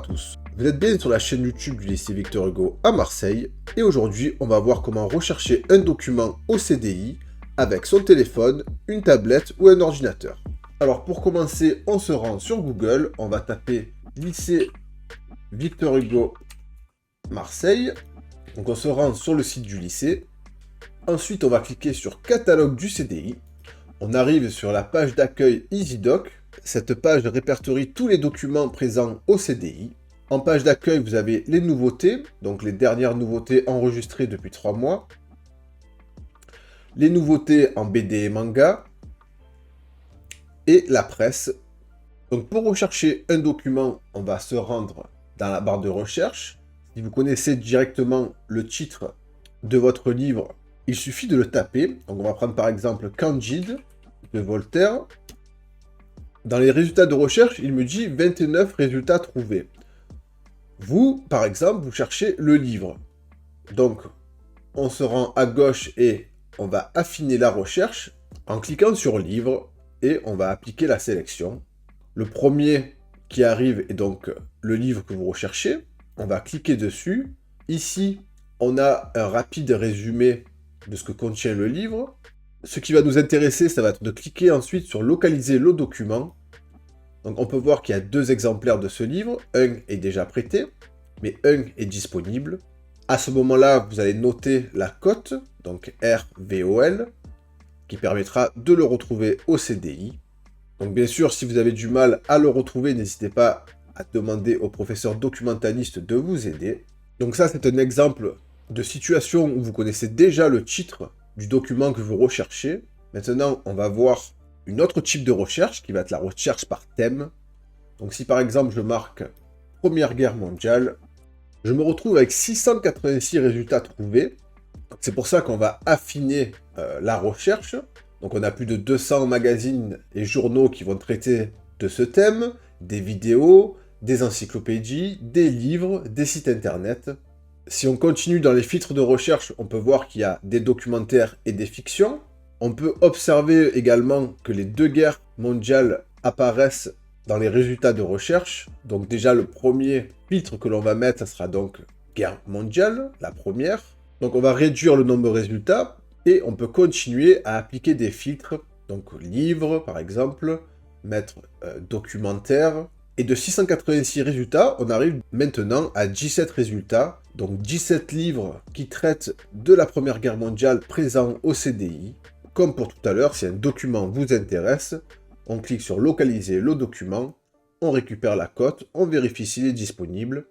Bonjour à tous, vous êtes bien sur la chaîne YouTube du lycée Victor Hugo à Marseille et aujourd'hui on va voir comment rechercher un document au CDI avec son téléphone, une tablette ou un ordinateur. Alors pour commencer, on se rend sur Google, on va taper lycée Victor Hugo Marseille, donc on se rend sur le site du lycée. Ensuite on va cliquer sur catalogue du CDI, on arrive sur la page d'accueil EasyDoc. Cette page répertorie tous les documents présents au CDI. En page d'accueil, vous avez les nouveautés, donc les dernières nouveautés enregistrées depuis 3 mois. Les nouveautés en BD et manga. Et la presse. Donc pour rechercher un document, on va se rendre dans la barre de recherche. Si vous connaissez directement le titre de votre livre, il suffit de le taper. Donc on va prendre par exemple Candide de Voltaire. Dans les résultats de recherche, il me dit 29 résultats trouvés. Vous, par exemple, vous cherchez le livre. Donc, on se rend à gauche et on va affiner la recherche en cliquant sur livre et on va appliquer la sélection. Le premier qui arrive est donc le livre que vous recherchez. On va cliquer dessus. Ici, on a un rapide résumé de ce que contient le livre. Ce qui va nous intéresser, ça va être de cliquer ensuite sur localiser le document. Donc on peut voir qu'il y a 2 exemplaires de ce livre. Un est déjà prêté, mais un est disponible. À ce moment-là, vous allez noter la cote, donc RVOL, qui permettra de le retrouver au CDI. Donc bien sûr, si vous avez du mal à le retrouver, n'hésitez pas à demander au professeur documentaliste de vous aider. Donc ça, c'est un exemple de situation où vous connaissez déjà le titre du document que vous recherchez. Maintenant, on va voir une autre type de recherche qui va être la recherche par thème. Donc si par exemple je marque Première Guerre mondiale, je me retrouve avec 686 résultats trouvés. C'est pour ça qu'on va affiner la recherche. Donc on a plus de 200 magazines et journaux qui vont traiter de ce thème, des vidéos, des encyclopédies, des livres, des sites internet. Si on continue dans les filtres de recherche, on peut voir qu'il y a des documentaires et des fictions. On peut observer également que les 2 guerres mondiales apparaissent dans les résultats de recherche. Donc déjà, le premier filtre que l'on va mettre, ça sera donc guerre mondiale, la première. Donc on va réduire le nombre de résultats et on peut continuer à appliquer des filtres. Donc livre, par exemple, mettre documentaire. Et de 686 résultats, on arrive maintenant à 17 résultats. Donc 17 livres qui traitent de la Première Guerre mondiale présents au CDI. Comme pour tout à l'heure, si un document vous intéresse, on clique sur localiser le document, on récupère la cote, on vérifie s'il est disponible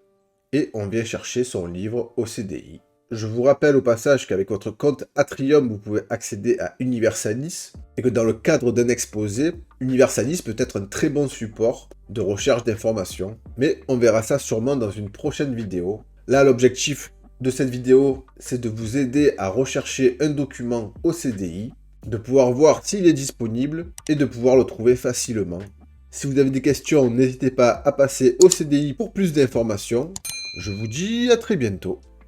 et on vient chercher son livre au CDI. Je vous rappelle au passage qu'avec votre compte Atrium, vous pouvez accéder à Universalis et que dans le cadre d'un exposé, Universalis peut être un très bon support de recherche d'informations, mais on verra ça sûrement dans une prochaine vidéo. Là, l'objectif de cette vidéo, c'est de vous aider à rechercher un document au CDI, de pouvoir voir s'il est disponible et de pouvoir le trouver facilement. Si vous avez des questions, n'hésitez pas à passer au CDI pour plus d'informations. Je vous dis à très bientôt.